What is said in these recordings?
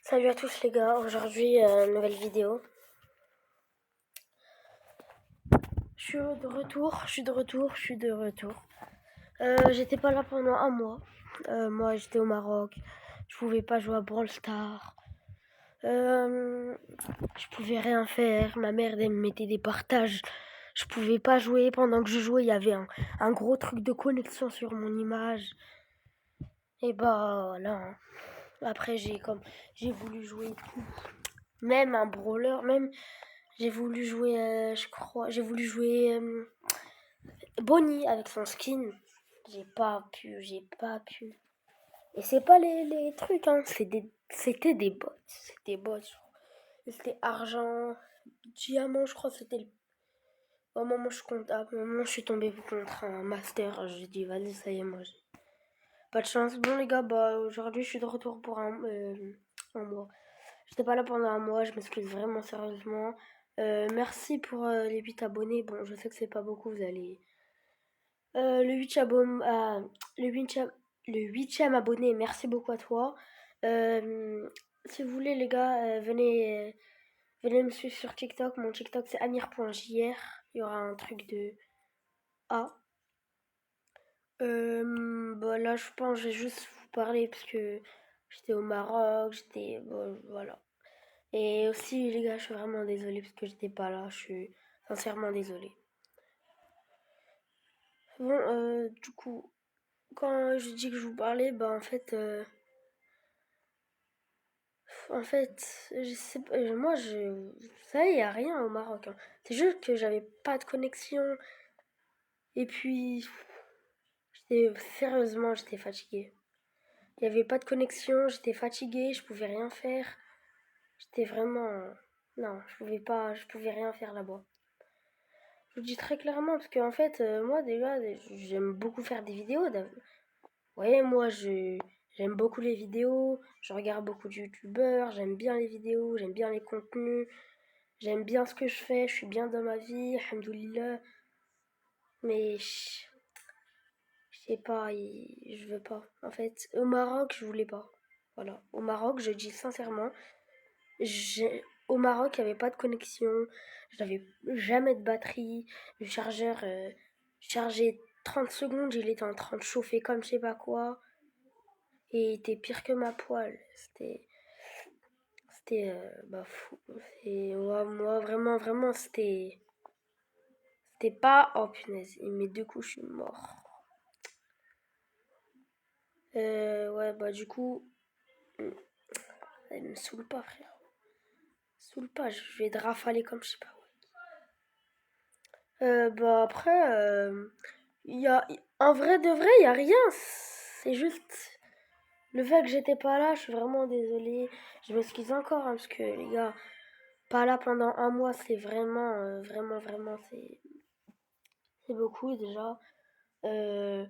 Salut à tous les gars, aujourd'hui nouvelle vidéo. Je suis de retour. J'étais pas là pendant un mois. Moi j'étais au Maroc, je pouvais pas jouer à Brawl Stars. Je pouvais rien faire, ma mère elle me mettait des partages. Je pouvais pas jouer, pendant que je jouais il y avait un gros truc de connexion sur mon image. Et bah voilà. Après j'ai voulu jouer tout. Même un brawler, même j'ai voulu jouer, j'ai voulu jouer Bonnie avec son skin. J'ai pas pu. Et c'est pas les trucs, hein, c'était des bots. C'était bots. C'était argent, diamant, je crois, c'était le. Au moment où au moment où je suis tombée contre un master, j'ai dit, vas-y, ça y est, moi, j'ai pas de chance. Bon, les gars, bah, aujourd'hui, je suis de retour pour un mois. J'étais pas là pendant un mois, je m'excuse vraiment sérieusement. Merci pour les 8 abonnés. Bon, je sais que c'est pas beaucoup, vous allez. Le 8 le 8e, le 8e abonné, merci beaucoup à toi. Si vous voulez, les gars, venez me suivre sur TikTok. Mon TikTok, c'est amir.jr. Il y aura un truc de A. Bah là, je pense que je vais juste vous parler parce que j'étais au Maroc, bon, voilà. Et aussi, les gars, je suis vraiment désolée parce que j'étais pas là. Je suis sincèrement désolée. Bon, du coup, quand je dis que je vous parlais, bah en fait, je sais pas, moi, ça y est, y a rien au Maroc, hein. C'est juste que j'avais pas de connexion. Et puis, sérieusement, j'étais fatiguée. Il y avait pas de connexion, j'étais fatiguée, je pouvais rien faire. J'étais vraiment, non, je pouvais rien faire là-bas. Je vous dis très clairement parce qu'en fait, moi déjà, j'aime beaucoup faire des vidéos. Ouais, j'aime beaucoup les vidéos, je regarde beaucoup de youtubeurs, j'aime bien les vidéos, j'aime bien les contenus, j'aime bien ce que je fais, je suis bien dans ma vie, alhamdoulilah. Mais je sais pas, je veux pas. En fait, au Maroc, je voulais pas. Voilà, au Maroc, je dis sincèrement, au Maroc, il n'y avait pas de connexion, je n'avais jamais de batterie, le chargeur chargé 30 secondes, il était en train de chauffer comme je sais pas quoi, et il était pire que ma poêle. C'était bah, fou. Et ouais, moi, vraiment, vraiment, c'était pas. Oh punaise, mais du coup, je suis mort. Ouais, bah, du coup, elle me saoule pas, frère. Saoule pas, je vais te rafaler comme je sais pas. Bah après, en vrai de vrai, il y a rien. C'est juste le fait que j'étais pas là. Je suis vraiment désolée. Je m'excuse encore, hein, parce que les gars, pas là pendant un mois, c'est vraiment, vraiment, c'est beaucoup déjà. Euh,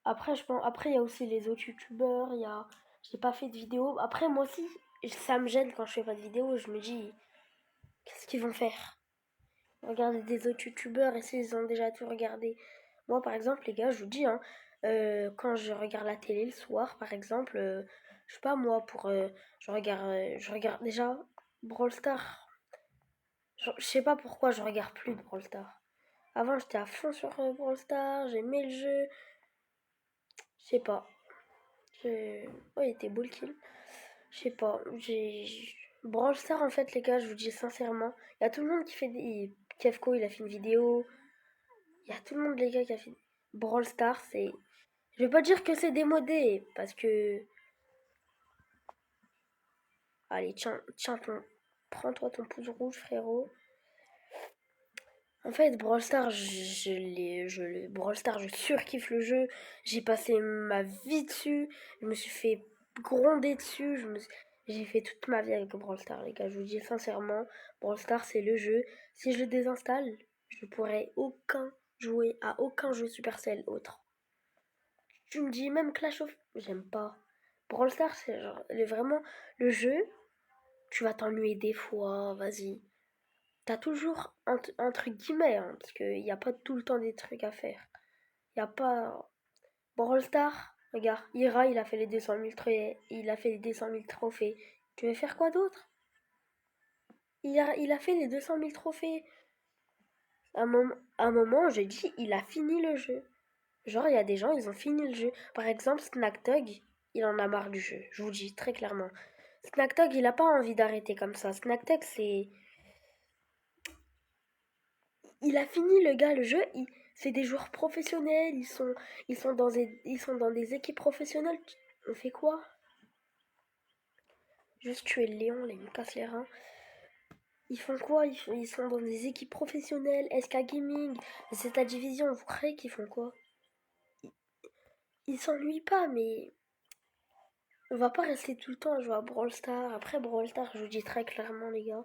après, il y a aussi les autres youtubeurs. J'ai pas fait de vidéo. Après, moi aussi, ça me gêne quand je fais pas de vidéo. Je me dis, qu'est-ce qu'ils vont faire? Regarder des autres youtubeurs et s'ils ont déjà tout regardé. Moi, par exemple, les gars, je vous dis, hein, quand je regarde la télé le soir, par exemple, je sais pas moi, je regarde déjà Brawl Stars. Je sais pas pourquoi je regarde plus Brawl Stars. Avant, j'étais à fond sur Brawl Stars, j'aimais le jeu. Je sais pas. Ouais, il était beau le kill. Je sais pas. Brawl Stars, en fait, les gars, je vous dis sincèrement, il y a tout le monde qui fait des. Kefko, il a fait une vidéo. Il y a tout le monde, les gars, qui a fait Brawl Stars. Je vais pas dire que c'est démodé, parce que. Allez, tiens, prends-toi ton pouce rouge, frérot. En fait, Brawl Stars, Brawl Stars, je surkiffe le jeu. J'ai passé ma vie dessus. Je me suis fait gronder dessus. J'ai fait toute ma vie avec Brawl Stars, les gars. Je vous dis sincèrement, Brawl Stars, c'est le jeu. Si je le désinstalle, je pourrais jouer à aucun jeu Supercell autre. Tu me dis même Clash of. J'aime pas. Brawl Stars, c'est vraiment le jeu. Tu vas t'ennuyer des fois, vas-y. T'as toujours, entre guillemets, hein, parce qu'il n'y a pas tout le temps des trucs à faire. Il n'y a pas. Brawl Stars, regarde, Ira, il a fait les 200 000 trophées. Il a fait les 200 000 trophées. Tu veux faire quoi d'autre? Il a fait les 200 000 trophées. À un moment, j'ai dit, il a fini le jeu. Genre, il y a des gens, ils ont fini le jeu. Par exemple, Snackdog, il en a marre du jeu. Je vous le dis très clairement. Snackdog, il a pas envie d'arrêter comme ça. Snackdog, c'est... Il a fini le gars, le jeu. C'est des joueurs professionnels. Ils sont dans des équipes professionnelles. On fait quoi? Juste tuer le lion, là, ils me cassent les reins. Ils font quoi? Ils sont dans des équipes professionnelles. SK Gaming, Zeta Division, vous croyez qu'ils font quoi? Ils s'ennuient pas, mais on va pas rester tout le temps à jouer à Brawl Stars. Après Brawl Stars, je vous dis très clairement, les gars,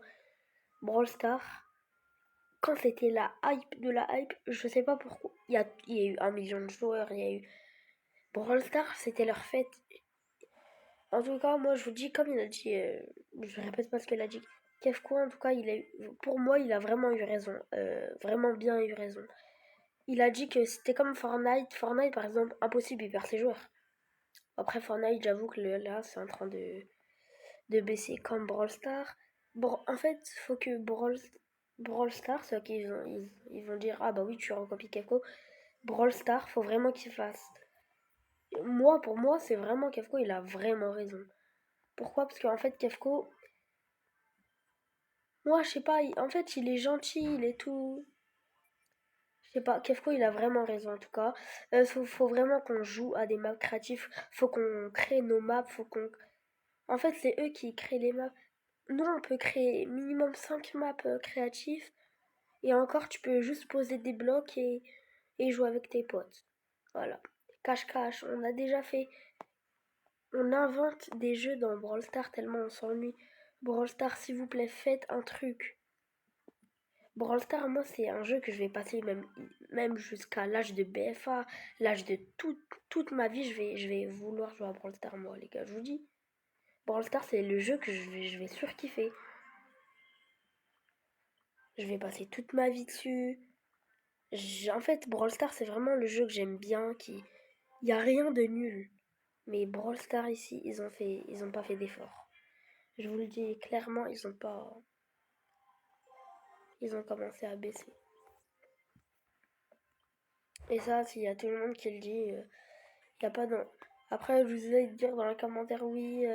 Brawl Stars, quand c'était la hype de la hype, je sais pas pourquoi. Il y a eu 1 million de joueurs, il y a eu. Brawl Stars, c'était leur fête. En tout cas, moi, je vous dis, comme il a dit, je répète pas ce qu'il a dit. Kefko, en tout cas, pour moi, il a vraiment eu raison. Vraiment bien eu raison. Il a dit que c'était comme Fortnite. Fortnite, par exemple, impossible, il perd ses joueurs. Après Fortnite, j'avoue que là, c'est en train de baisser comme Brawl Stars. Bon, en fait, faut que Brawl Stars, ceux qui ils vont dire, ah bah oui, tu recopies Kefko. Brawl Stars, faut vraiment qu'il fasse. Moi, pour moi, c'est vraiment Kefko, il a vraiment raison. Pourquoi? Parce qu'en fait, Kefko, moi, je sais pas, en fait, il est gentil, il est tout. Je sais pas, Kefko, il a vraiment raison en tout cas. Faut vraiment qu'on joue à des maps créatifs, faut qu'on crée nos maps, faut qu'on. En fait, c'est eux qui créent les maps. Nous, on peut créer minimum 5 maps créatifs. Et encore, tu peux juste poser des blocs et jouer avec tes potes. Voilà. Cache-cache, on a déjà fait. On invente des jeux dans Brawl Stars tellement on s'ennuie. Brawl Stars, s'il vous plaît, faites un truc. Brawl Stars, moi, c'est un jeu que je vais passer même jusqu'à l'âge de BFA, l'âge de toute ma vie. Je vais vouloir jouer à Brawl Stars, moi, les gars, je vous dis. Brawl Stars, c'est le jeu que je vais surkiffer. Je vais passer toute ma vie dessus. En fait, Brawl Stars, c'est vraiment le jeu que j'aime bien, qui... Il n'y a rien de nul. Mais Brawl Stars, ici, ils ont pas fait d'effort. Je vous le dis clairement, ils ont pas... Ils ont commencé à baisser. Et ça, s'il y a tout le monde qui le dit, il n'y a pas de... Après, je vous ai de dire dans les commentaires, oui,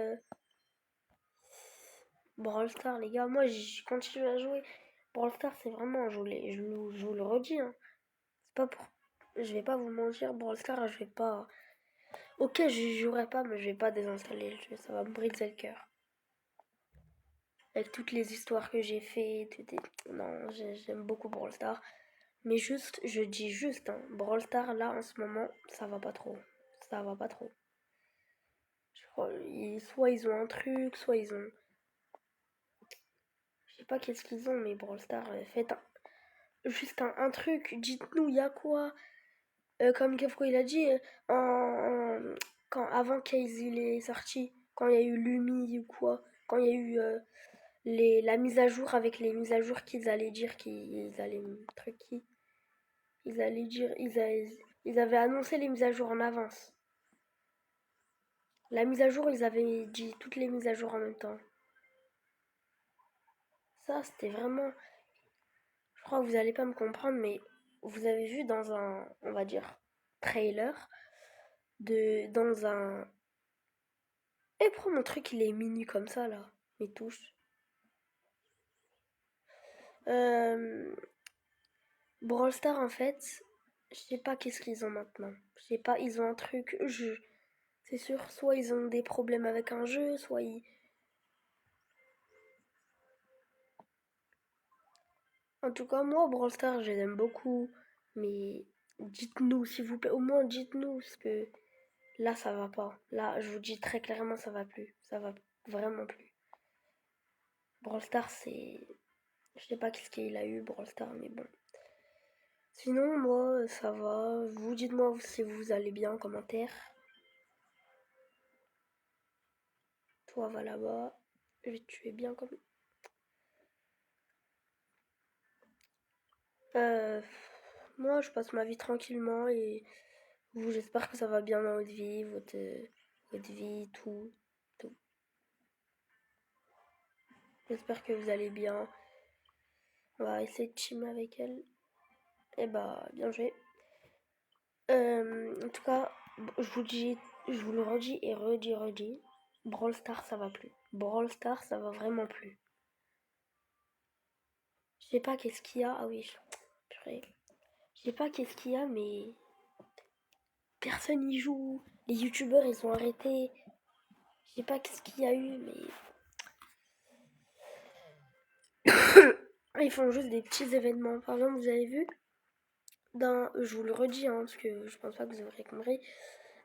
Brawl Stars, les gars, moi, je continue à jouer. Brawl Stars, c'est vraiment, je vous le redis, hein. C'est pas pour... Je vais pas vous mentir, Brawl Stars, je vais pas... Ok, je jouerai pas, mais je vais pas désinstaller le jeu, ça va me briser le cœur. Avec toutes les histoires que j'ai fait, non, j'aime beaucoup Brawl Stars. Mais juste, je dis juste, hein, Brawl Stars, là, en ce moment, ça va pas trop. Ça va pas trop. Je crois, soit ils ont un truc, soit ils ont... Je sais pas qu'est-ce qu'ils ont, mais Brawl Stars, juste un truc, dites-nous, il y a quoi? Comme Kefko il a dit, avant qu'Aze il est sorti, quand il y a eu Lumi ou quoi, quand il y a eu la mise à jour avec les mises à jour qu'ils allaient dire qu'ils allaient truquer, ils allaient dire, ils avaient annoncé les mises à jour en avance. La mise à jour, ils avaient dit toutes les mises à jour en même temps. Ça, c'était vraiment. Je crois que vous allez pas me comprendre, mais vous avez vu dans un, on va dire, trailer, dans un. Et prends mon truc, il est mini comme ça là, mes touches. Euh, Brawl Stars en fait, je sais pas qu'est-ce qu'ils ont maintenant. Je sais pas, ils ont un truc, c'est sûr, soit ils ont des problèmes avec un jeu, soit ils. En tout cas, moi, Brawl Stars, je les aime beaucoup. Mais dites-nous, s'il vous plaît, au moins dites-nous, parce que là, ça va pas. Là, je vous dis très clairement, ça va plus. Ça va vraiment plus. Brawl Stars, c'est. Je sais pas qu'est-ce qu'il a eu, Brawl Stars, mais bon. Sinon, moi, ça va. Vous dites-moi si vous allez bien en commentaire. Toi, va là-bas. Tu es bien comme. Euh, Moi, je passe ma vie tranquillement et vous, j'espère que ça va bien dans votre vie, votre vie, tout. Tout. J'espère que vous allez bien. On va essayer de teamer avec elle. Et bah, bien joué. En tout cas, je vous le redis et redis. Brawl Stars, ça va plus. Brawl Stars, ça va vraiment plus. Je sais pas qu'est-ce qu'il y a. Ah oui, purée. Je sais pas qu'est-ce qu'il y a, mais personne n'y joue. Les youtubeurs, ils ont arrêté. Je sais pas qu'est-ce qu'il y a eu, mais ils font juste des petits événements. Par exemple, vous avez vu, je vous le redis, hein, parce que je pense pas que vous aurez compris.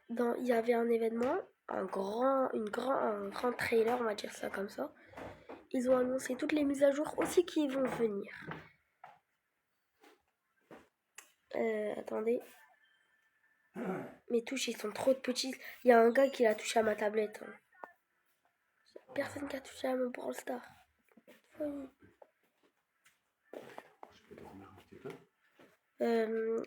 Il y avait un événement, un grand trailer, on va dire ça comme ça. Ils ont annoncé toutes les mises à jour aussi qui vont venir. Attendez. Mes touches, ils sont trop petites. Il y a un gars qui l'a touché à ma tablette. Hein. Personne qui a touché à mon Brawl Star. Oui. Non,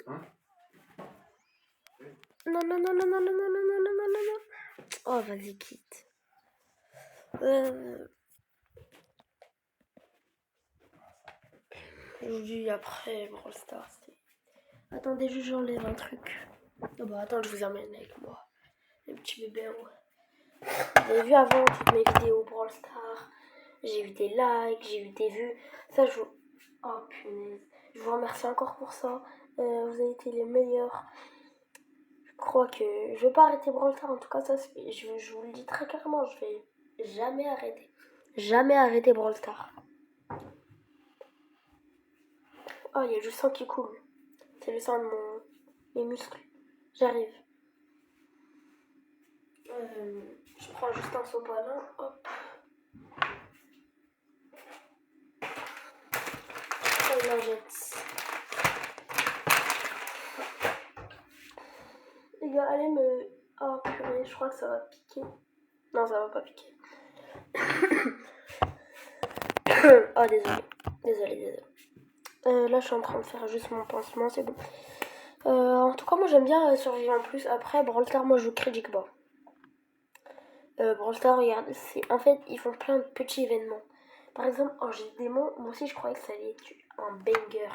non, non, non, non, non, non, non, non, non, non, non. Oh, vas-y, quitte. Je vous dis après Brawl Stars. Attendez, j'enlève un truc. Oh bah attends, je vous emmène avec moi. Les petits bébés. Ouais. Vous avez vu avant toutes mes vidéos Brawl Stars. J'ai eu des likes, j'ai eu des vues. Ça, je vous... Oh punaise. Je vous remercie encore pour ça. Vous avez été les meilleurs. Je crois que je vais pas arrêter Brawl Stars. En tout cas, ça, je vous le dis très clairement. Je vais jamais arrêter. Jamais arrêter Brawl Stars. Oh, il y a du sang qui coule. C'est le sang de mes muscles. J'arrive. Je prends juste un sopalin. Hop. Et la jette. Les gars, allez me... Oh purée, je crois que ça va piquer. Non, ça va pas piquer. Oh, désolé. Là, je suis en train de faire juste mon pansement, c'est bon. En tout cas, moi, j'aime bien Survivre en plus. Après, Brawl Stars, moi, je critique pas. Brawl Stars, regarde, en fait, ils font plein de petits événements. Par exemple, en G-Démon, moi aussi, je croyais que ça allait être un banger.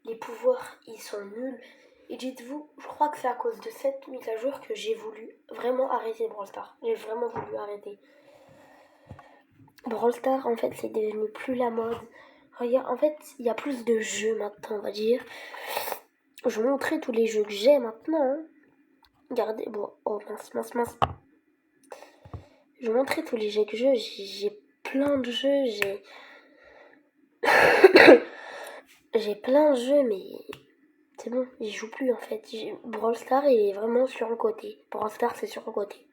Les pouvoirs, ils sont nuls. Et dites-vous, je crois que c'est à cause de cette mise à jour que j'ai voulu vraiment arrêter Brawl Stars. J'ai vraiment voulu arrêter. Brawl Stars, en fait, c'est devenu plus la mode. Regarde, en fait, il y a plus de jeux maintenant, on va dire. Je vais montrer tous les jeux que j'ai maintenant. Hein. Regardez, bon, oh mince. Je vais montrer tous les jeux que j'ai plein de jeux, j'ai plein de jeux, mais c'est bon, j'y joue plus en fait. Brawl Stars, il est vraiment sur le côté. Brawl Stars, c'est sur le côté.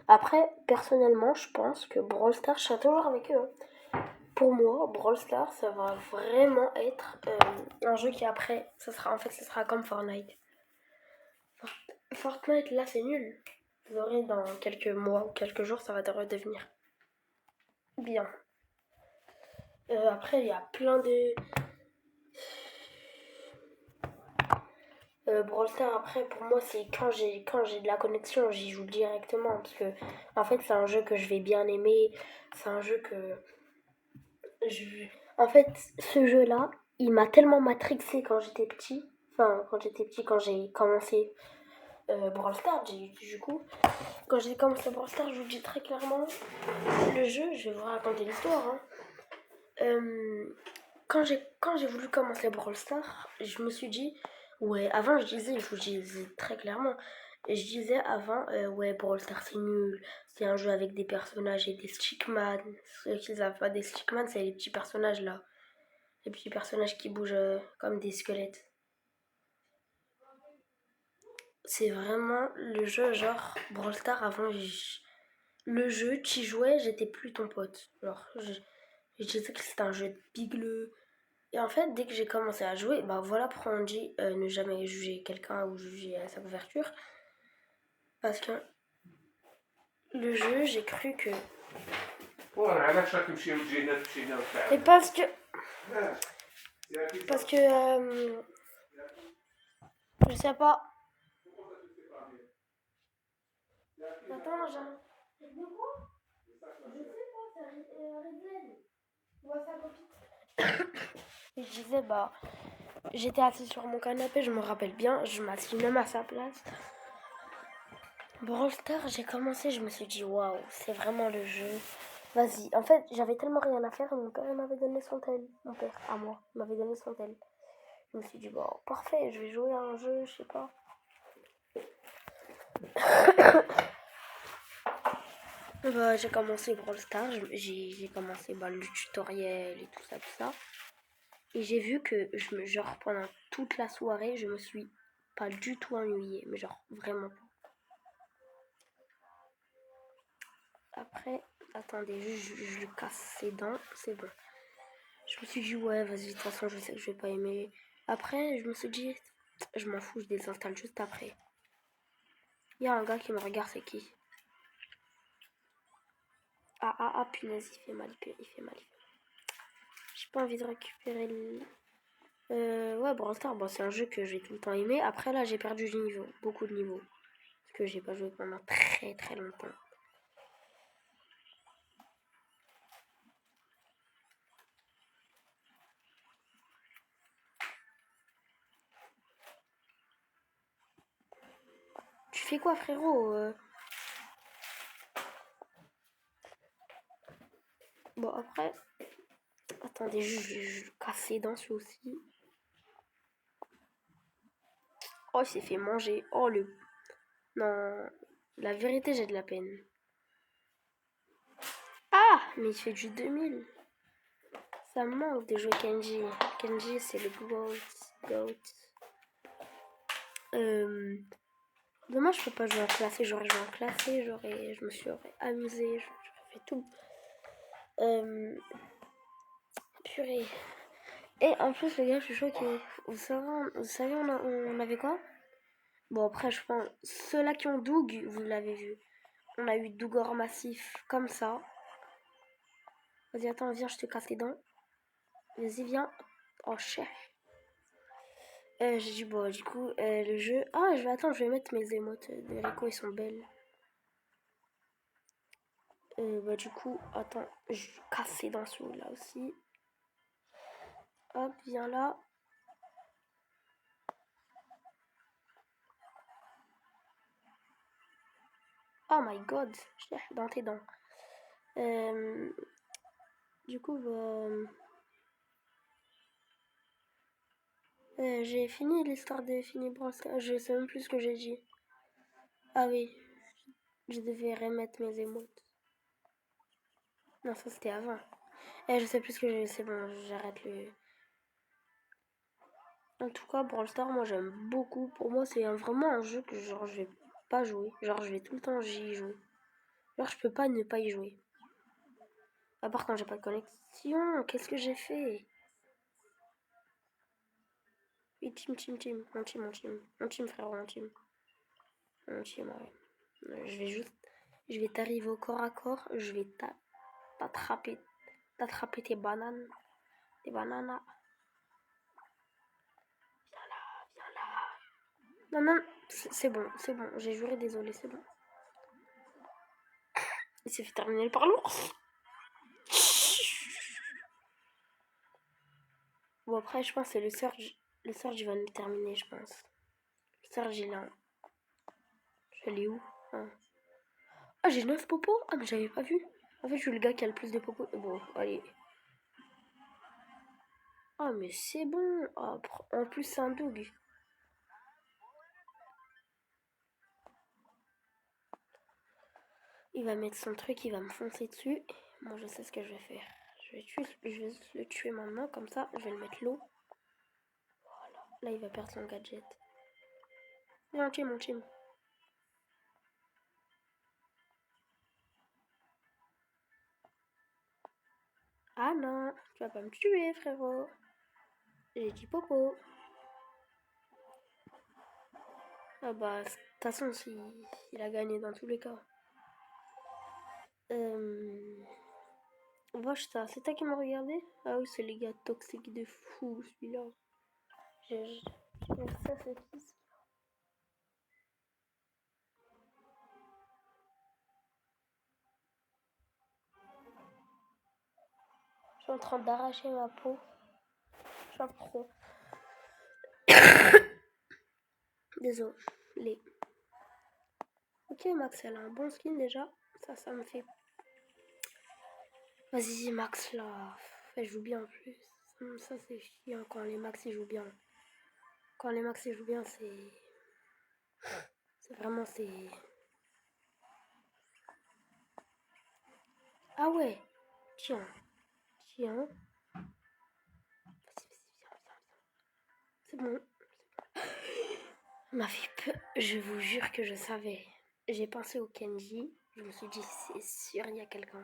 Après, personnellement, je pense que Brawl Stars, je serai toujours avec eux. Hein. Pour moi, Brawl Stars, ça va vraiment être un jeu qui après, ça sera comme Fortnite. Fortnite, là, c'est nul. Vous aurez dans quelques mois ou quelques jours, ça va redevenir bien. Après, il y a plein de... Brawl Stars, après, pour moi, c'est quand j'ai de la connexion, j'y joue directement. Parce que, en fait, c'est un jeu que je vais bien aimer. C'est un jeu que... En fait, ce jeu-là, il m'a tellement matrixé quand j'étais petit. Enfin, quand j'ai commencé Brawl Stars, du coup. Quand j'ai commencé Brawl Stars, je vous dis très clairement, le jeu, je vais vous raconter l'histoire. Hein. Quand j'ai voulu commencer Brawl Stars, je me suis dit, ouais, avant je vous disais très clairement, je disais avant, ouais, Brawl Stars c'est nul, c'est un jeu avec des personnages et des stickman. Ceux qui savent pas des stickman, c'est les petits personnages là, les petits personnages qui bougent comme des squelettes. C'est vraiment le jeu, genre, Brawl Stars avant, le jeu, tu jouais, j'étais plus ton pote. Genre, je disais que c'était un jeu de bigleux. Et en fait, dès que j'ai commencé à jouer, bah voilà pourquoi on dit ne jamais juger quelqu'un ou juger sa couverture. Parce que le jeu, j'ai cru que... Et parce que... Parce que... je sais pas. Attends, j'ai... Et je disais, bah, j'étais assise sur mon canapé, je me rappelle bien, je m'assis même à sa place. Brawl Stars, j'ai commencé, je me suis dit, waouh, c'est vraiment le jeu. Vas-y. En fait, j'avais tellement rien à faire, et mon père il m'avait donné son tel. Mon père, à moi, il m'avait donné son tel. Je me suis dit, bon, parfait, je vais jouer à un jeu, je sais pas. Bah, j'ai commencé Brawl Stars, j'ai commencé bah, le tutoriel et tout ça, tout ça. Et j'ai vu que, genre, pendant toute la soirée, je me suis pas du tout ennuyée, mais genre, vraiment pas. Après, attendez, je lui casse ses dents, c'est bon. Je me suis dit, ouais, vas-y, de toute façon, je sais que je vais pas aimer. Après, je me suis dit, je m'en fous, je désinstalle juste après. Il y a un gars qui me regarde, c'est qui? Ah, punaise, il fait mal, il fait mal. J'ai pas envie de récupérer le... ouais, Brawl Stars, bon, c'est un jeu que j'ai tout le temps aimé. Après, là, j'ai perdu du niveau, beaucoup de niveaux. Parce que j'ai pas joué pendant très très longtemps. Tu fais quoi, frérot? Bon, après, attendez, je casse les dents, celui aussi. Oh, il s'est fait manger. Oh, le... Non, la vérité, j'ai de la peine. Ah, mais il fait du 2000. Ça me manque de jouer Kenji. Kenji, c'est le GOAT. GOAT. Dommage, je peux pas jouer en classé. J'aurais joué en classé, je me suis amusée, j'aurais fait tout. Euh, Purée. Et en plus, les gars, je suis choquée. Vous savez on avait quoi? Bon, après, je pense, ceux-là qui ont Doug, vous l'avez vu. On a eu Dougor massif, comme ça. Vas-y, attends, viens, je te casse les dents. Vas-y, viens. Oh, cher. J'ai dit, bon, du coup, le jeu... Ah, je vais mettre mes émotes de Rico, ils sont belles. Bah, du coup, attends, je vais casser dans ce là aussi. Hop, viens là. Oh my god, je l'ai dans tes dents. Euh, du coup, bah, j'ai fini l'histoire de Fini Bros. Je sais même plus ce que j'ai dit. Ah oui, je devais remettre mes émotes. Non, ça c'était avant. Je sais plus ce que j'ai. C'est bon, j'arrête le. En tout cas, Brawl Stars, moi j'aime beaucoup. Pour moi, c'est vraiment un jeu que genre je vais pas jouer. Genre je vais tout le temps y jouer. Genre je peux pas ne pas y jouer. À part quand j'ai pas de connexion, qu'est-ce que j'ai fait? Oui, team. On team, frérot, on team. On team, ouais. Je vais t'arriver au corps à corps. Je vais t'attraper. T'attraper tes bananes. Tes bananes. Viens là. Non, non, c'est bon, c'est bon. J'ai juré, désolé, c'est bon. Il s'est fait terminer par l'ours. Bon, après, je pense que c'est le Surge. Le Surge, il va nous terminer, je pense. Le Surge, il a. Je l'ai où? Ah, j'ai 9 popos? Ah, mais j'avais pas vu. En fait, je suis le gars qui a le plus de popos. Bon, allez. Ah, mais c'est bon. Ah, en plus, c'est un dog. Il va mettre son truc, il va me foncer dessus. Moi, je sais ce que je vais faire. Je vais juste le tuer maintenant, comme ça, je vais le mettre l'eau. Voilà. Là, il va perdre son gadget. Viens, mon team. Ah non, tu vas pas me tuer, frérot. J'ai dit popo. Ah bah, de toute façon, il a gagné dans tous les cas. Euh... Wesh, c'est toi qui m'as regardé? Ah oui, c'est les gars toxiques de fou, celui-là. J'ai... Ça, c'est qui? Je suis en train d'arracher ma peau. Je suis un pro. Désolé. Ok, Max, elle a un bon skin déjà. Ça me fait. Vas-y, Max, là. Elle joue bien en plus. Ça, c'est chiant quand les Max ils jouent bien. Quand les Max ils jouent bien, c'est. C'est vraiment. C'est. Ah ouais. Tiens. Tiens. Vas-y, viens. C'est bon. M'a fait peur. Je vous jure que je savais. J'ai pensé au Kenji. Je me suis dit, c'est sûr, il y a quelqu'un.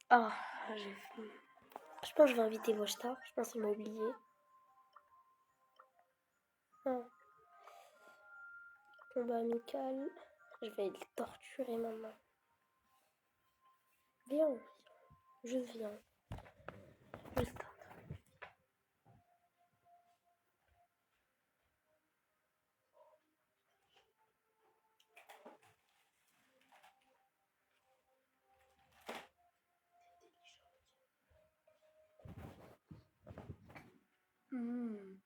Ah, j'ai. Je pense que je vais inviter Voshta. Je pense qu'il m'a oublié. Ah. Combat amical. Je vais le torturer maintenant. Viens. Juste viens. Juste. Mmh.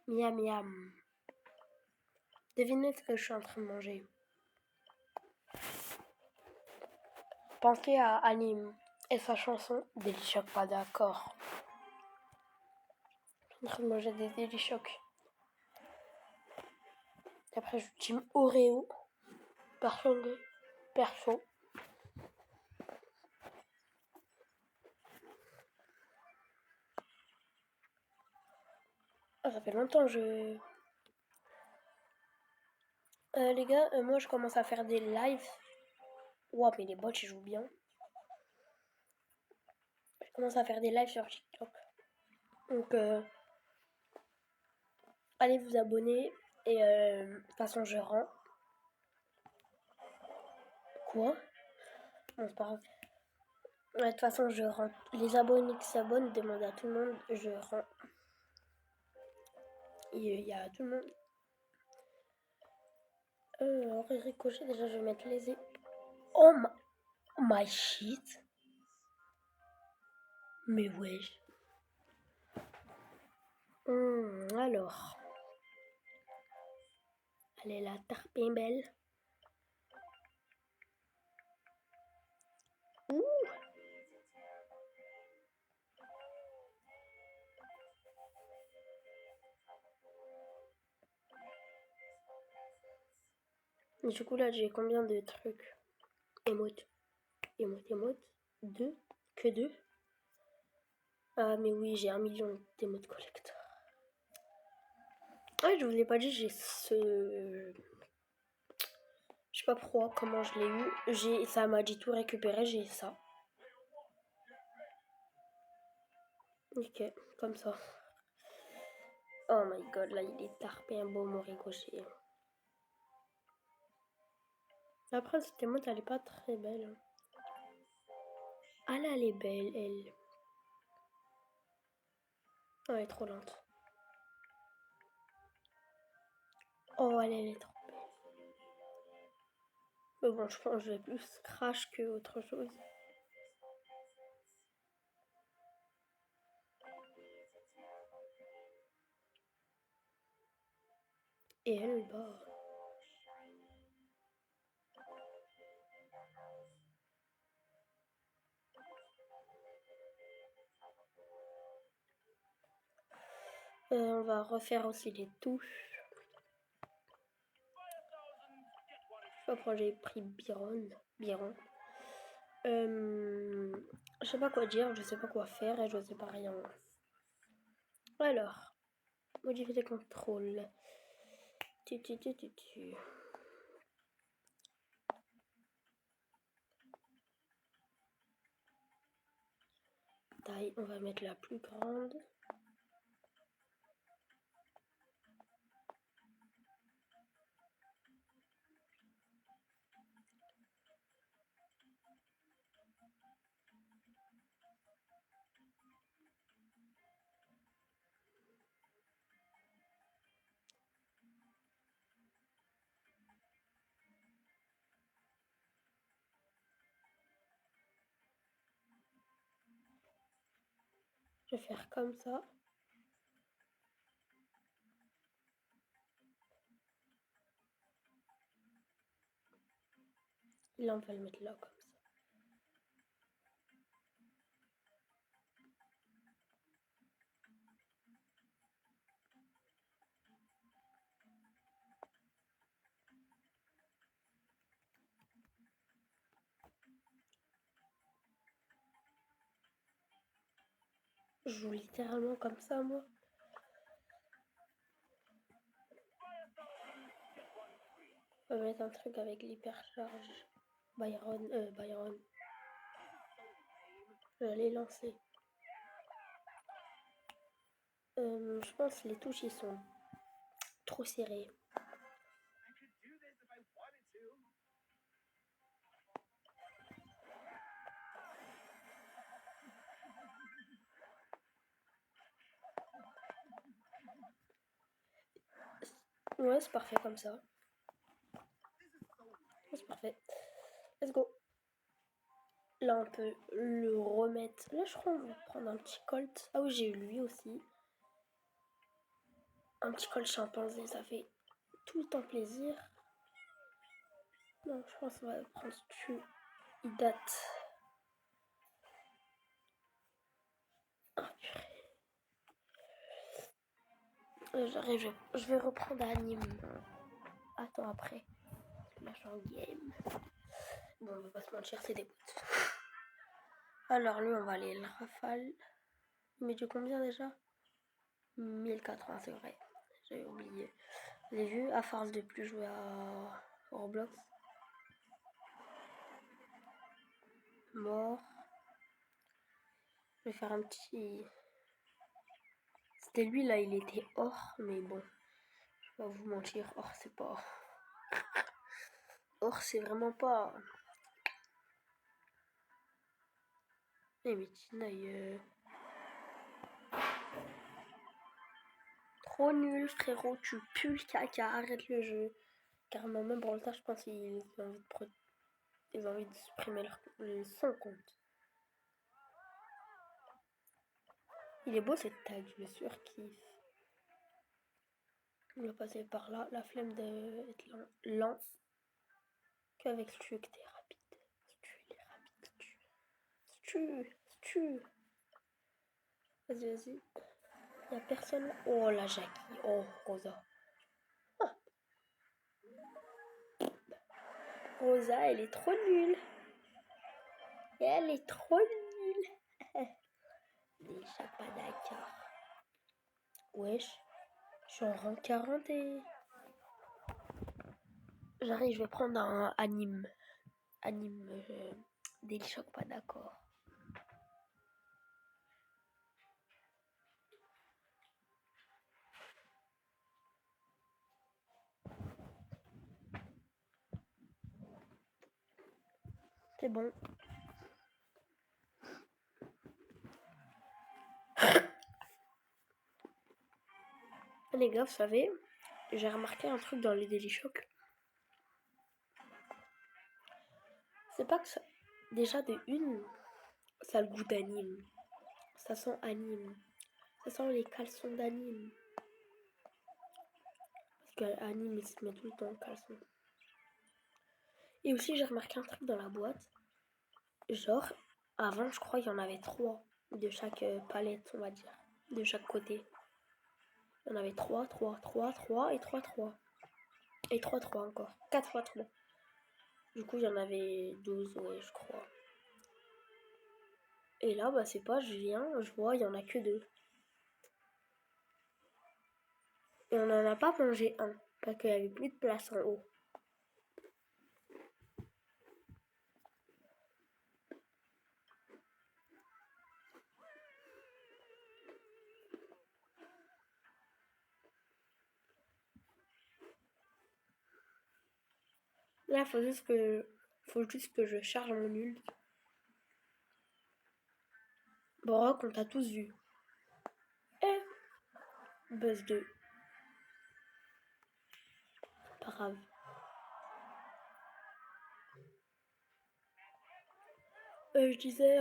Miam miam. Devinez ce que je suis en train de manger. Pensez à Anime et sa chanson Délichoc pas d'accord. Je suis en train de manger des Délichocs. Après je team Oreo. Perso. Ah, ça fait longtemps je. Les gars, moi je commence à faire des lives. Ouah, mais les bots ils jouent bien. Je commence à faire des lives sur TikTok. Donc allez vous abonner. Et de toute façon je rends. Quoi? Non, c'est pas grave. De toute façon je rends. Les abonnés qui s'abonnent demandent à tout le monde. Je rends. Il y a tout le monde. Ricochet, déjà je vais mettre les. Oh my shit. Mais wesh. Alors. Allez, la tarpin belle. Ouh. Du coup là j'ai combien de trucs? Émote. Deux. Que deux? Ah mais oui, j'ai 1 million d'émotes collector. Ouais, je vous ai pas dit, j'ai ce. Je sais pas pourquoi, comment je l'ai eu. Ça m'a dit tout récupérer, j'ai ça. Ok, comme ça. Oh my god, là il est tarpé un beau mon ricochet. Après, cette émote, elle est pas très belle. Ah là, elle est belle, elle. Oh, elle est trop lente. Oh, elle est trop belle. Mais bon, je pense que je vais plus crash que autre chose. Et elle, bah. On va refaire aussi les touches. Je sais pas pourquoi j'ai pris Biron. Je sais pas quoi dire, je sais pas quoi faire et je sais pas rien. Alors, modifier les contrôles. Tu. Taille, on va mettre la plus grande. Je vais faire comme ça. Et là, on va le mettre là, comme ça. Je joue littéralement comme ça, moi. On va mettre un truc avec l'hypercharge. Byron. Je vais les lancer. Je pense que les touches, ils sont trop serrées. Ouais, c'est parfait comme ça. C'est parfait. Let's go. Là, on peut le remettre. Là, je crois qu'on va prendre un petit colt. Ah oui, j'ai eu lui aussi. Un petit colt chimpanzé, ça fait tout le temps plaisir. Non, je pense qu'on va prendre celui. Il date. Ah, j'arrive, je vais reprendre Anime. Attends, après. Là, je suis en game. Bon, on va pas se mentir, c'est des bouts. Alors, lui, on va aller le rafale. Il met du combien déjà? 1080, c'est vrai. J'avais oublié. Vous avez vu, à force de plus jouer à Roblox. Mort. Je vais faire un petit... C'était lui là, il était or, mais bon. Je vais pas vous mentir, or c'est pas... Or c'est vraiment pas... Eh mais Tina, trop nul frérot, tu pues le caca, arrête le jeu. Car même Brawl, je pense qu'ils ont envie de supprimer son compte. Il est beau cette tag, je me surkiffe. On va passer par là, la flemme d'être lent. Qu'avec ce que t'es rapide. Il est rapide. Tu. Vas-y. Y'a personne là. Oh la Jackie. Oh Rosa. Ah. Rosa, elle est trop nulle. Elle est trop nulle. Déjà pas d'accord. Wesh. Je suis en rang 40 et... J'arrive, je vais prendre un anime. Des chocs pas d'accord. C'est bon. Les gars, vous savez, j'ai remarqué un truc dans les Daily Shock. C'est pas que ça... Déjà de une, ça a le goût d'anime. Ça sent anime. Ça sent les caleçons d'anime. Parce qu'anime, il se met tout le temps en caleçon. Et aussi, j'ai remarqué un truc dans la boîte. Genre, avant, je crois qu'il y en avait 3 de chaque palette, on va dire. De chaque côté. Il y en avait 3 et 3 Et 3 encore. 4 fois 3. Du coup, il y en avait 12, ouais, je crois. Et là, bah, c'est pas, je vois, il y en a que 2. Et on n'en a pas mangé un. Parce qu'il y avait plus de place en haut. Là, faut juste que je charge mon ult. Brock, on t'a tous vu. Buzz 2. Pas grave. Je disais...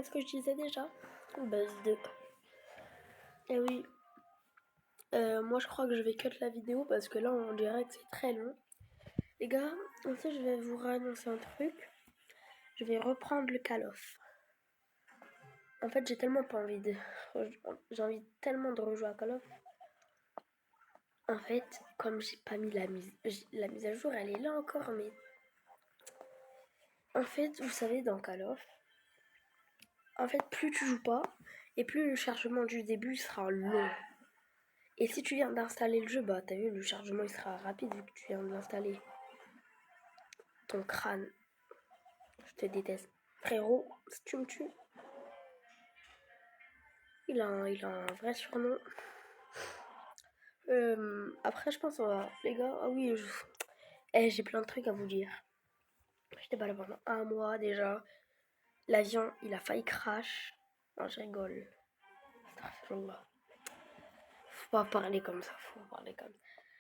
qu'est-ce que je disais déjà? Buzz 2. Eh oui, moi je crois que je vais cut la vidéo parce que là on dirait que c'est très long. Les gars, ensuite je vais vous réannoncer un truc. Je vais reprendre le Call of. En fait, j'ai tellement pas envie de. J'ai envie tellement de rejouer à Call of. En fait, comme j'ai pas mis la mise à jour, elle est là encore, mais. En fait, vous savez, dans Call of, en fait, plus tu joues pas, et plus le chargement du début sera long. Et si tu viens d'installer le jeu, bah t'as vu, le chargement il sera rapide vu que tu viens de l'installer. Ton crâne, je te déteste. Frérot, si tu me tues, il a un vrai surnom. Après, je pense, on va. Les gars, ah oui, j'ai plein de trucs à vous dire. J'étais pas là pendant un mois déjà. L'avion, il a failli crash. Non, je rigole. Astaghfirullah. Faut pas parler comme ça, faut parler comme ça.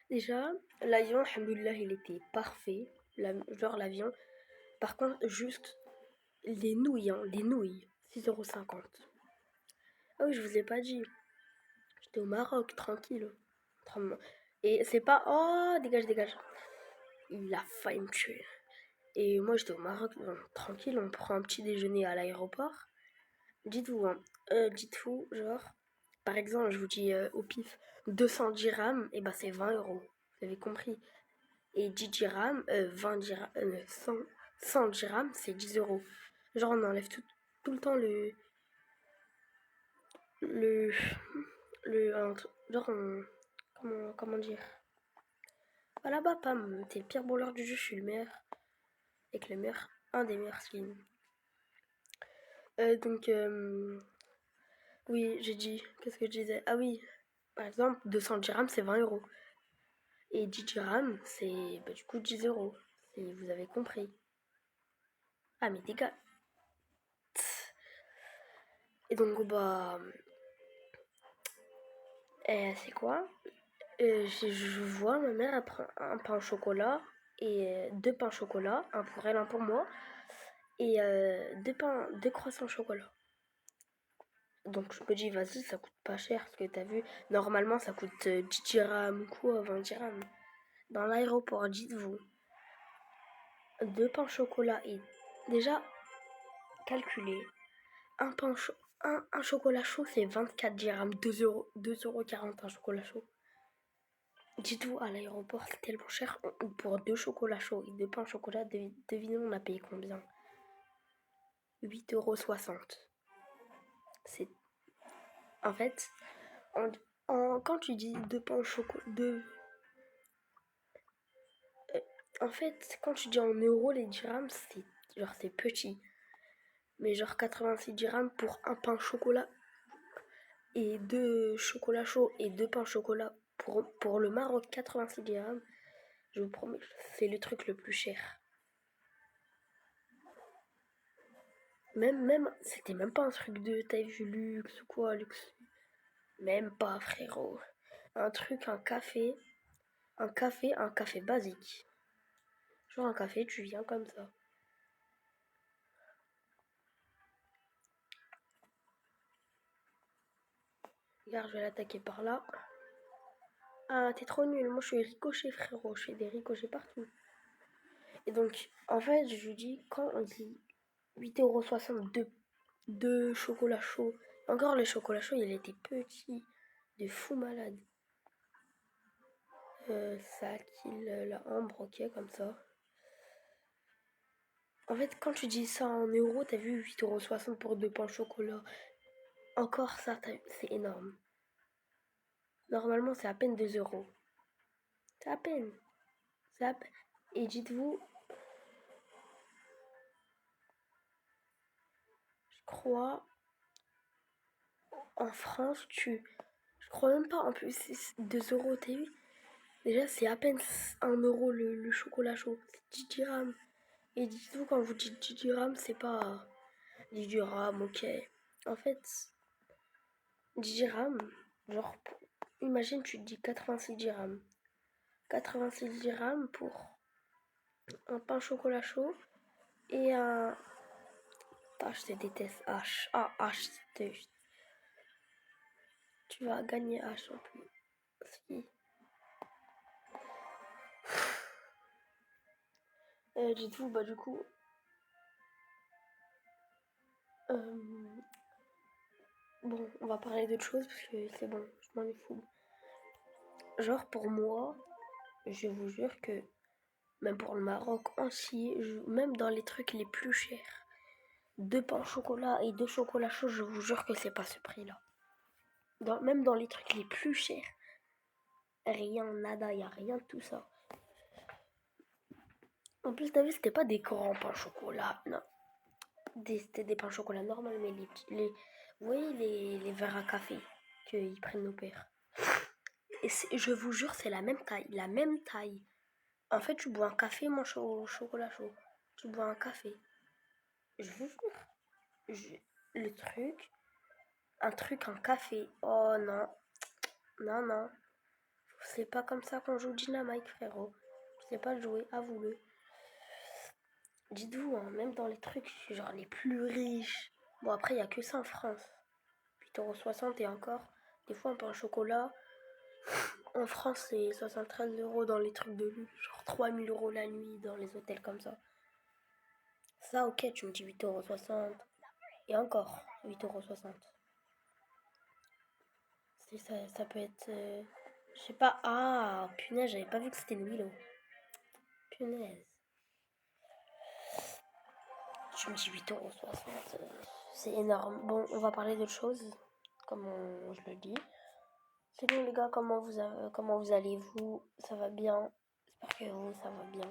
Déjà, l'avion, alhamdoulilah, il était parfait. Genre l'avion. Par contre, juste les nouilles, hein, les nouilles. 6,50 €. Ah oui, je vous ai pas dit. J'étais au Maroc, tranquille. Et c'est pas. Oh, dégage, dégage. Il a failli me tuer. Et moi, j'étais au Maroc, tranquille, on prend un petit déjeuner à l'aéroport. Dites-vous, hein, dites-vous, genre, par exemple, je vous dis au pif, 200 dirhams, et ben c'est 20 euros. Vous avez compris. Et 10 dirhams, 20 dirhams, 100 dirhams, c'est 10 euros. Genre, on enlève tout le temps le, genre, comment dire. Voilà, bah, pam, t'es le pire bowler du jeu, je suis le meilleur. Avec le meilleur, un des meilleurs skins. Donc, oui, j'ai dit, qu'est-ce que je disais? Ah oui, par exemple, 200 dirhams, c'est 20 euros. Et 10 dirhams, c'est du coup 10 euros. Si vous avez compris. Ah, mais des gars. Et donc, bah. C'est quoi? Je vois ma mère, elle prend un pain au chocolat et deux pains au chocolat, un pour elle, un pour moi, et deux croissants au chocolat. Donc je me dis, vas-y, ça coûte pas cher, parce que t'as vu, normalement ça coûte 10 dirhams ou quoi, 20 dirhams. Dans l'aéroport, dites-vous, deux pains au chocolat et déjà, calculez, un pain chaud, un chocolat chaud, c'est 24 dirhams, 2,40 € un chocolat chaud. Dites-vous, à l'aéroport, c'est tellement cher. Pour deux chocolats chauds et deux pains au chocolat, devinez, on a payé combien? 8,60 €. C'est. En fait, quand tu dis deux pains au chocolat. En fait, quand tu dis en euros, les dirhams, c'est petit. Mais genre 86 dirhams pour un pain au chocolat et deux chocolats chauds et deux pains au chocolat pour le Maroc, 86 dirhams. Je vous promets, c'est le truc le plus cher. C'était même pas un truc de taille vu luxe ou quoi, luxe. Même pas, frérot. Un truc, un café basique. Genre un café, tu viens comme ça. Regarde, je vais l'attaquer par là. Ah, t'es trop nul. Moi, je suis ricochet, frérot. Je fais des ricochets partout. Et donc, en fait, je lui dis, quand on dit 8,62 € de chocolat chaud, encore le chocolat chaud, il était petit, de fou malade. Ça kill la ambre, ok, comme ça. En fait, quand tu dis ça en euros, t'as vu 8,60 € pour deux pains au chocolat. Encore ça, c'est énorme. Normalement, c'est à peine 2 euros. C'est à peine. C'est à peine. Et dites-vous, je crois, en France, je crois même pas, en plus, c'est 2 euros, t'as vu? Déjà, c'est à peine 1 euro le chocolat chaud. C'est 10 dirhams. Et dites-vous, quand vous dites 10 dirhams, c'est pas 10 dirhams, ok. En fait, 10 dirhams, genre, imagine, tu te dis 86 dirhams. 86 dirhams pour un pain chocolat chaud et Je te déteste, H. Ah, H, tu vas gagner H en plus. Si. Dites-vous, bah du coup, bon, on va parler d'autre chose parce que c'est bon, je m'en fous. Genre pour moi, je vous jure que même pour le Maroc entier, même dans les trucs les plus chers, deux pains au chocolat et deux chocolats chauds, je vous jure que c'est pas ce prix-là. Même dans les trucs les plus chers, rien, nada, y a rien de tout ça. En plus, t'as vu, c'était pas des grands pains au chocolat, non. C'était des pains au chocolat normaux, mais vous voyez les verres à café qu'ils prennent nos pères. Et je vous jure, c'est la même taille, la même taille. En fait, tu bois un café, mon chocolat chaud. Tu bois un café. Je vous jure. Le truc, un café. Oh non, non, non. C'est pas comme ça qu'on joue Dynamite, frérot. Je sais pas le jouer, avoue-le. Dites-vous, hein, même dans les trucs, genre les plus riches. Bon, après, il y a que ça en France. 8,60 € et encore. Des fois, un pain au chocolat. En France, c'est 73 € dans les trucs de luxe. Genre 3 000 € la nuit dans les hôtels comme ça. Ça, ok, tu me dis 8,60 € et encore 8,60 €. Ça peut être. Je sais pas. Ah, punaise, j'avais pas vu que c'était une Willow. Punaise. Tu me dis 8,60 €. C'est énorme. Bon, on va parler d'autre chose. Comme je le dis. C'est bon, les gars, comment vous allez-vous? Ça va bien? J'espère que vous, ça va bien.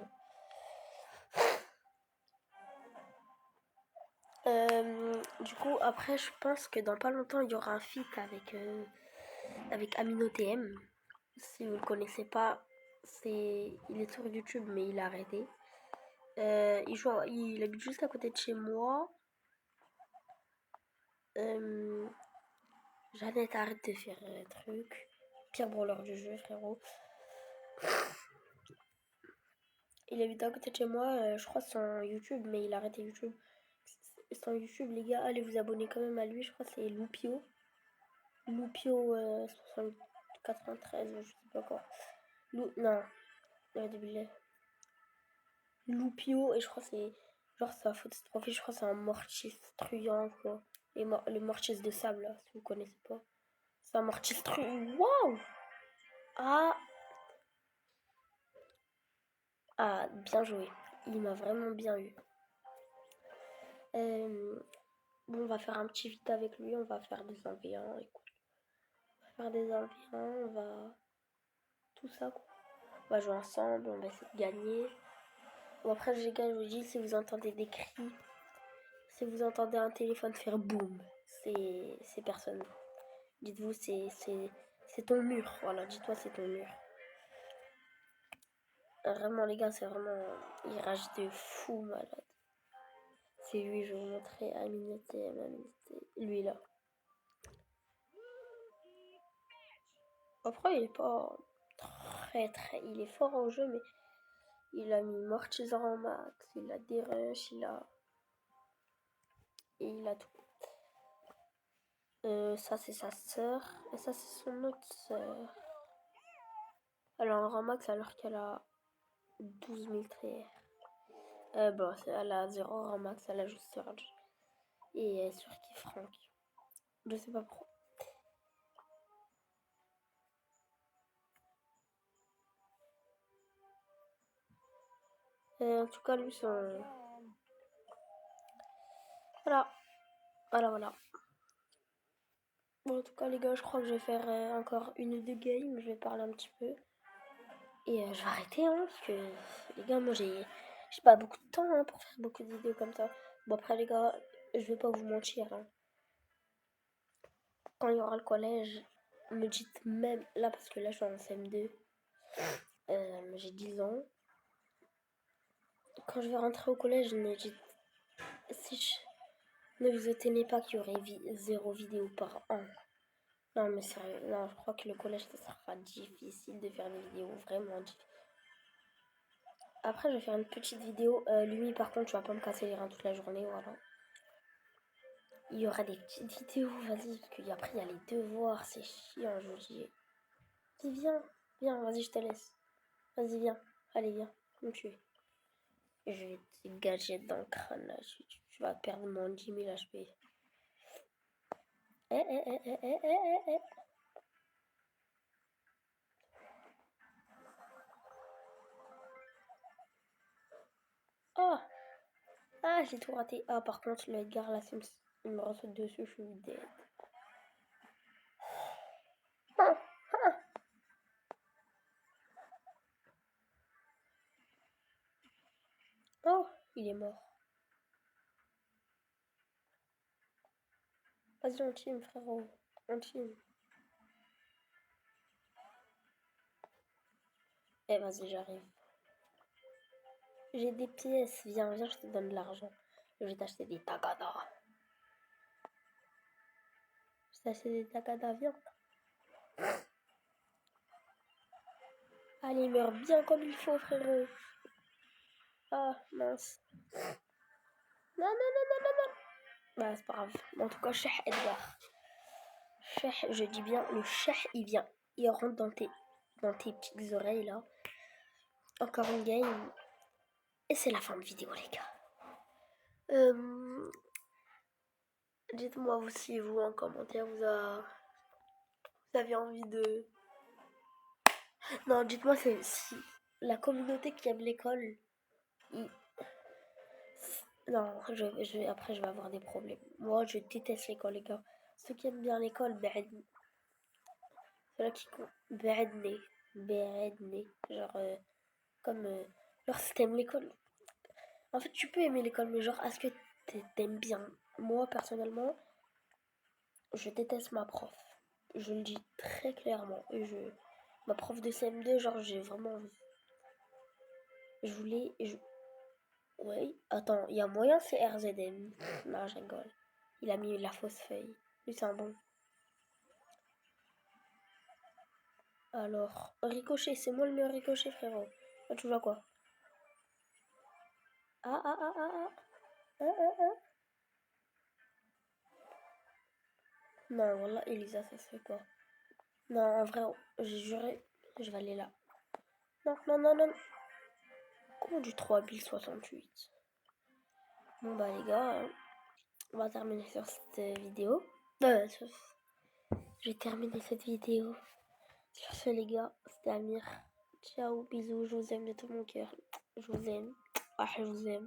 Du coup, après, je pense que dans pas longtemps, il y aura un feat avec Amino TM. Si vous le connaissez pas, il est sur YouTube, mais il a arrêté. Il habite juste à côté de chez moi. Jeannette, arrête de faire truc. Pire brawler du jeu, frérot. Il habite à côté de chez moi, je crois son YouTube, mais il a arrêté YouTube. Son YouTube, les gars, allez vous abonner quand même à lui, je crois que c'est Loupio. Loupio 93, je sais pas quoi. Non, Loupio, et je crois que c'est. Genre sa photo de profil, je crois que c'est un mortis truand, quoi. Le mortis de sable, là, si vous connaissez pas. C'est un mortis truand. Waouh! Ah! Ah, bien joué. Il m'a vraiment bien eu. Bon, on va faire un petit vite avec lui, on va faire des 1v1, écoute. On va faire des 1v1, on va... Tout ça, quoi. On va jouer ensemble, on va essayer de gagner. Bon, après, les gars, je vous dis, si vous entendez des cris, si vous entendez un téléphone faire boum, c'est personne. Dites-vous, c'est ton mur. Voilà, dis-toi, c'est ton mur. Vraiment, les gars, c'est vraiment... Il rage de fou, malade. C'est lui, je vais vous montrer Aminata, lui, là. Après, il est pas très... Il est fort au jeu, mais il a mis Mortizer en max, il a des rushs, il a tout. Ça, c'est sa sœur, et ça, c'est son autre sœur. Elle a un rang max alors qu'elle a 12 000 TR. Bon, elle a 0 rang max, elle a juste Surge. Et elle est sur qui Franck. Je sais pas pourquoi. En tout cas, lui, son... Voilà. Voilà. Bon, en tout cas, les gars, je crois que je vais faire encore une ou deux games. Je vais parler un petit peu. Et je vais arrêter, hein, parce que les gars, moi, j'ai pas beaucoup de temps hein, pour faire beaucoup de vidéos comme ça. Bon, après, les gars, je vais pas vous mentir. Hein. Quand il y aura le collège, me dites même, là, parce que là, je suis en CM2, j'ai 10 ans. Quand je vais rentrer au collège, me dites, ne vous étonnez pas qu'il y aurait 0 vidéo par an. Non, mais sérieux, non, je crois que le collège, ça sera difficile de faire des vidéos, vraiment difficile. Après, je vais faire une petite vidéo. Lui, par contre, tu vas pas me casser les reins toute la journée, voilà. Il y aura des petites vidéos, vas-y, parce qu'après il y a les devoirs, c'est chiant, je dis. Vas-y, viens, viens, vas-y, je te laisse. Vas-y, viens, allez, viens, me tuer. Je vais te gadget dans le crâne, là, tu vas perdre mon 10 000 HP. Eh, eh, eh, eh, eh, eh, eh, eh. Oh, ah, j'ai tout raté. Ah, par contre, le Edgar, là, il me reste dessus, je suis dead. Ah, ah. Oh, il est mort. Vas-y, on team, frérot. On team. Eh, vas-y, j'arrive. J'ai des pièces. Viens, viens, je te donne de l'argent. Je vais t'acheter des tagada. Je vais t'acheter des tagada, viens. Allez, meurs bien comme il faut, frérot. Ah, mince. Non, non, non, non, non, non. Bah, c'est pas grave. En tout cas, Cheikh Edgar. Cheikh, je dis bien, le Cheikh, il vient. Il rentre dans tes petites oreilles, là. Encore une game. Et c'est la fin de vidéo, les gars. Dites-moi aussi, vous, en commentaire, vous avez envie de... Non, dites-moi si la communauté qui aime l'école... Non, après, je vais avoir des problèmes. Moi, je déteste l'école, les gars. Ceux qui aiment bien l'école, ceux-là qui comptent, بعدني. Genre, comme... genre, si t'aimes l'école... En fait, tu peux aimer l'école, mais genre, est-ce que t'aimes bien? Moi, personnellement, je déteste ma prof. Je le dis très clairement. Ma prof de CM2, genre, j'ai vraiment... Je voulais... Oui, attends, il y a moyen, c'est RZN. Non, je rigole. Il a mis la fausse feuille. Lui, c'est un bon. Alors, ricochet, c'est moi le meilleur ricochet, frérot. Là, tu vois quoi? Ah, ah, ah, ah, ah. Ah, ah, ah. Non, voilà, Elisa, ça se fait pas. Non, en vrai, j'ai juré, je vais aller là. Non, non, non, non. Comment du 3068? Bon, bah, les gars, on va terminer sur cette vidéo. Je vais terminer cette vidéo. Sur ce, les gars, c'était Amir. Ciao, bisous, je vous aime de tout mon cœur. Je vous aime. Ah, je vous aime.